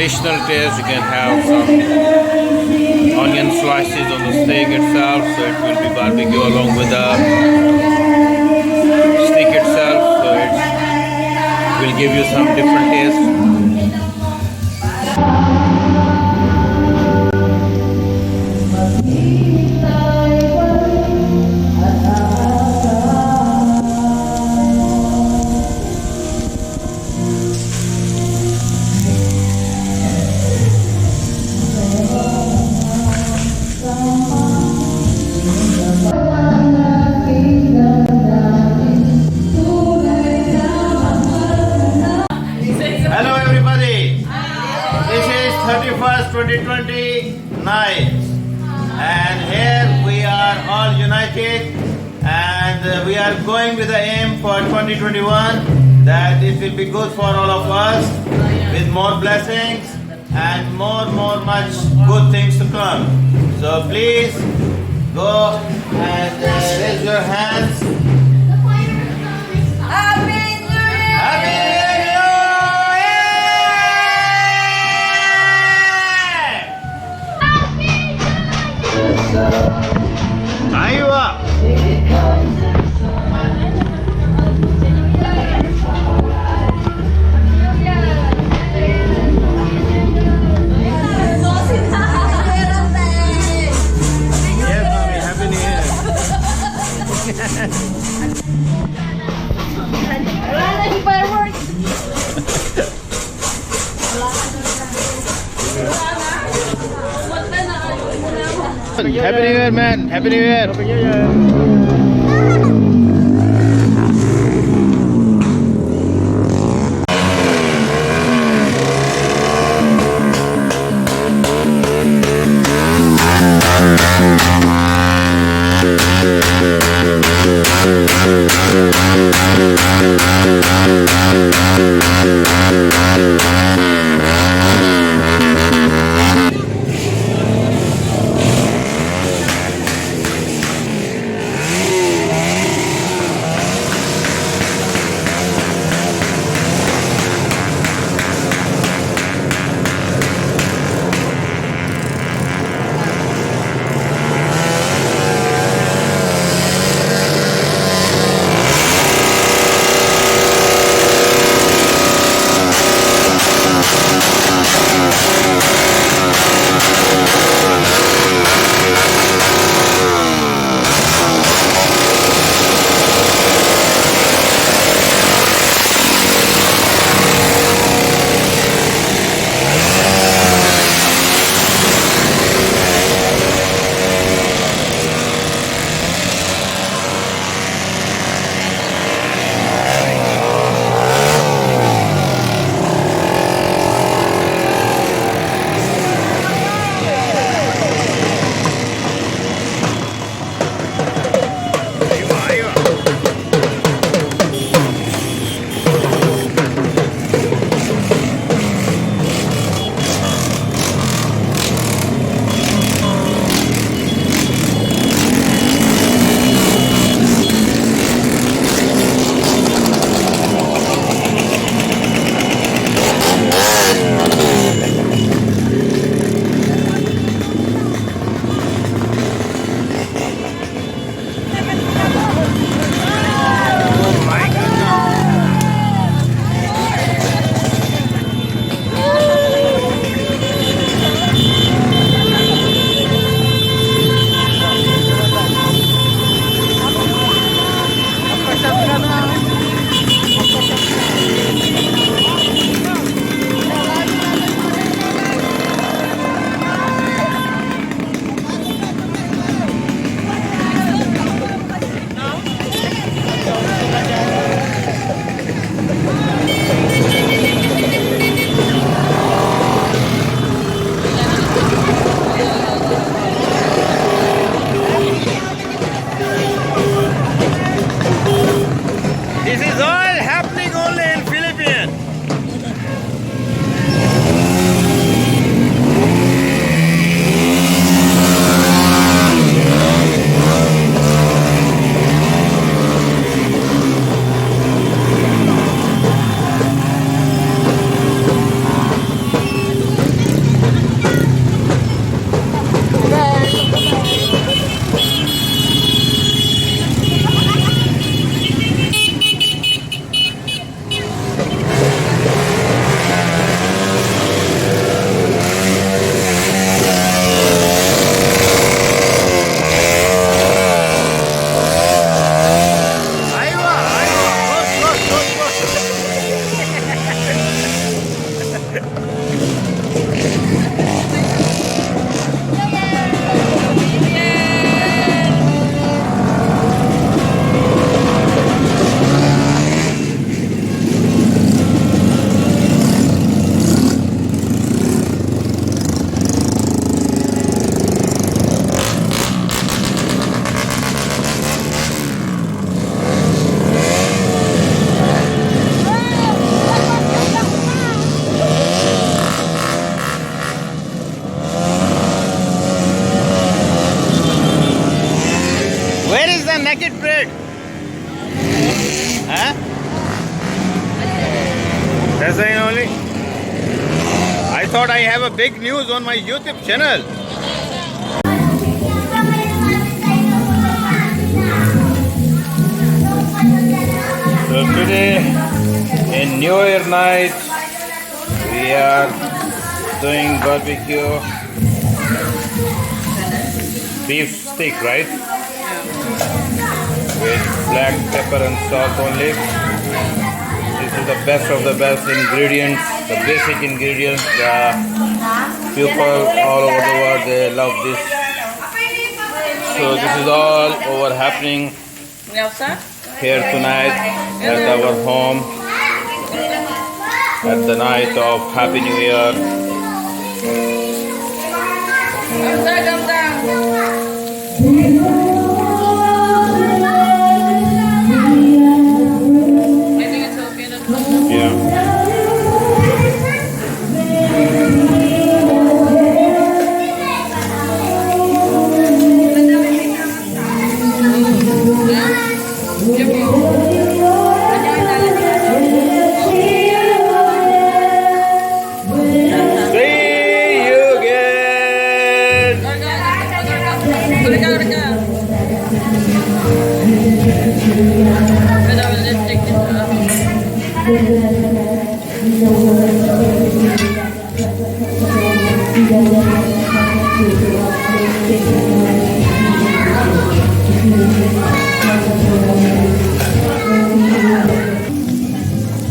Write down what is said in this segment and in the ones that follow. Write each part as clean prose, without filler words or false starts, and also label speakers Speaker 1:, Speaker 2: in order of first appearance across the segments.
Speaker 1: traditional taste. You can have some onion slices on the steak itself, so it will be barbecue along with the steak itself, so it will give you some different taste. Hello everybody, this is 31st 2020 night, and here we are all united, and we are going with the aim for 2021 that it will be good for all of us with more blessings and much good things to come. So please go and raise your hands. Happy New Year! Happy Aywa! Yes, mommy, Happy New Year!
Speaker 2: Wala na fireworks.
Speaker 1: Happy New Year, man! Happy New Year! Happy New Year! ऐसा ही only. I thought I have a big news on my YouTube channel. So today in New Year night we are doing barbecue beef steak, right? With black pepper and salt only. This is the best of the best ingredients, the basic ingredients. The people all over the world, they love this. So this is all over happening here tonight at our home at the night of Happy New Year.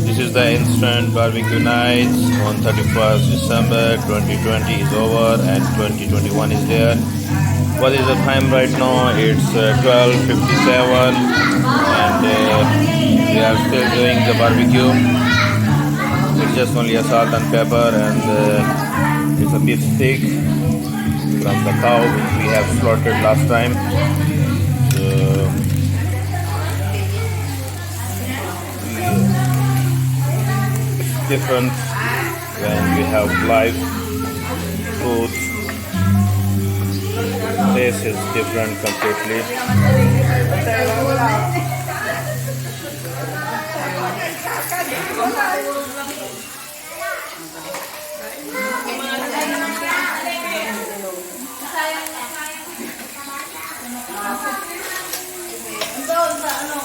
Speaker 1: This is the instant barbecue nights on 31st December 2020 is over and 2021 is there. What is the time right now? It's 12:57 and we are still doing the barbecue. It's just only a salt and pepper and it's a beef steak from the cow which we have slaughtered last time. So it's different when we have live food. This is different completely.
Speaker 3: Ano?